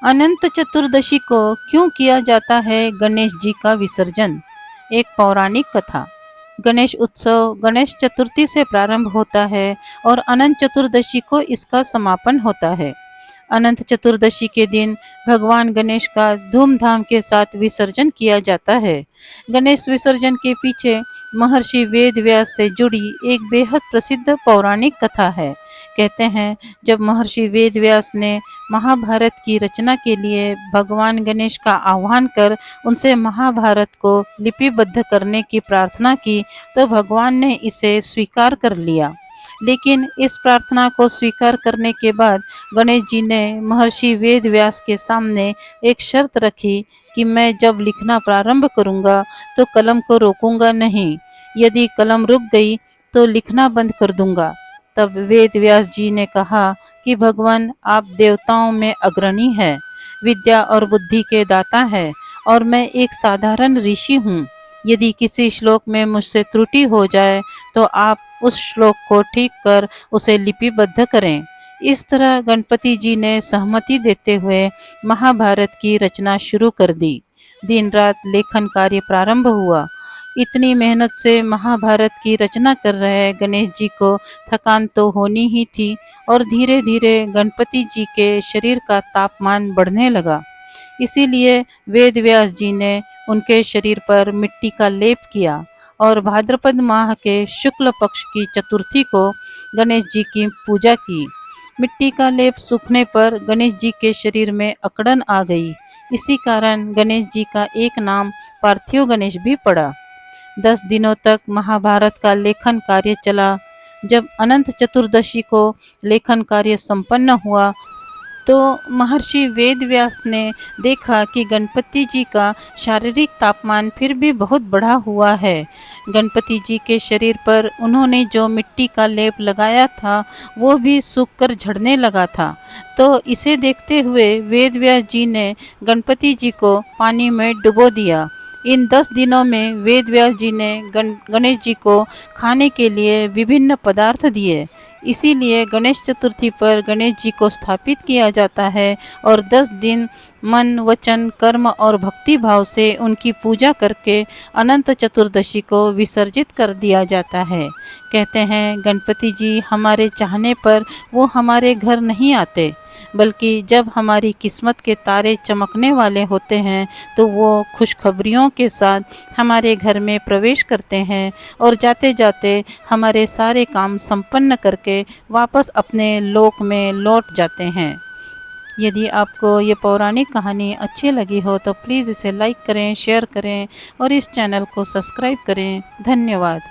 अनंत चतुर्दशी को क्यों किया जाता है गणेश जी का विसर्जन? एक पौराणिक कथा। गणेश उत्सव गणेश चतुर्थी से प्रारंभ होता है और अनंत चतुर्दशी को इसका समापन होता है। अनंत चतुर्दशी के दिन भगवान गणेश का धूमधाम के साथ विसर्जन किया जाता है। गणेश विसर्जन के पीछे महर्षि वेद व्यास से जुड़ी एक बेहद प्रसिद्ध पौराणिक कथा है। कहते हैं, जब महर्षि वेद व्यास ने महाभारत की रचना के लिए भगवान गणेश का आह्वान कर उनसे महाभारत को लिपिबद्ध करने की प्रार्थना की, तो भगवान ने इसे स्वीकार कर लिया। लेकिन इस प्रार्थना को स्वीकार करने के बाद गणेश जी ने महर्षि वेद व्यास के सामने एक शर्त रखी कि मैं जब लिखना प्रारंभ करूंगा तो कलम को रोकूंगा नहीं। यदि कलम रुक गई तो लिखना बंद कर दूंगा। तब वेद व्यास जी ने कहा कि भगवान, आप देवताओं में अग्रणी है, विद्या और बुद्धि के दाता है और मैं एक साधारण ऋषि हूँ। यदि किसी श्लोक में मुझसे त्रुटि हो जाए तो आप उस श्लोक को ठीक कर उसे लिपिबद्ध करें। इस तरह गणपति जी ने सहमति देते हुए महाभारत की रचना शुरू कर दी। दिन रात लेखन कार्य प्रारंभ हुआ। इतनी मेहनत से महाभारत की रचना कर रहे गणेश जी को थकान तो होनी ही थी और धीरे धीरे गणपति जी के शरीर का तापमान बढ़ने लगा। इसीलिए वेद व्यास जी ने उनके शरीर पर मिट्टी का लेप किया और भाद्रपद माह के शुक्ल पक्ष की चतुर्थी को गणेश जी की पूजा की। मिट्टी का लेप सूखने पर गणेश जी के शरीर में अकड़न आ गई। इसी कारण गणेश जी का एक नाम पार्थिव गणेश भी पड़ा। 10 दिनों तक महाभारत का लेखन कार्य चला। जब अनंत चतुर्दशी को लेखन कार्य संपन्न हुआ तो महर्षि वेद व्यास ने देखा कि गणपति जी का शारीरिक तापमान फिर भी बहुत बढ़ा हुआ है। गणपति जी के शरीर पर उन्होंने जो मिट्टी का लेप लगाया था वो भी सूखकर झड़ने लगा था। तो इसे देखते हुए वेद व्यास जी ने गणपति जी को पानी में डुबो दिया। इन 10 दिनों में वेद व्यास जी ने गणेश जी को खाने के लिए विभिन्न पदार्थ दिए। इसीलिए गणेश चतुर्थी पर गणेश जी को स्थापित किया जाता है और 10 दिन मन, वचन, कर्म और भक्ति भाव से उनकी पूजा करके अनंत चतुर्दशी को विसर्जित कर दिया जाता है। कहते हैं, गणपति जी हमारे चाहने पर वो हमारे घर नहीं आते, बल्कि जब हमारी किस्मत के तारे चमकने वाले होते हैं तो वो खुशखबरियों के साथ हमारे घर में प्रवेश करते हैं और जाते जाते हमारे सारे काम संपन्न करके वापस अपने लोक में लौट जाते हैं। यदि आपको ये पौराणिक कहानी अच्छी लगी हो तो प्लीज़ इसे लाइक करें, शेयर करें और इस चैनल को सब्सक्राइब करें। धन्यवाद।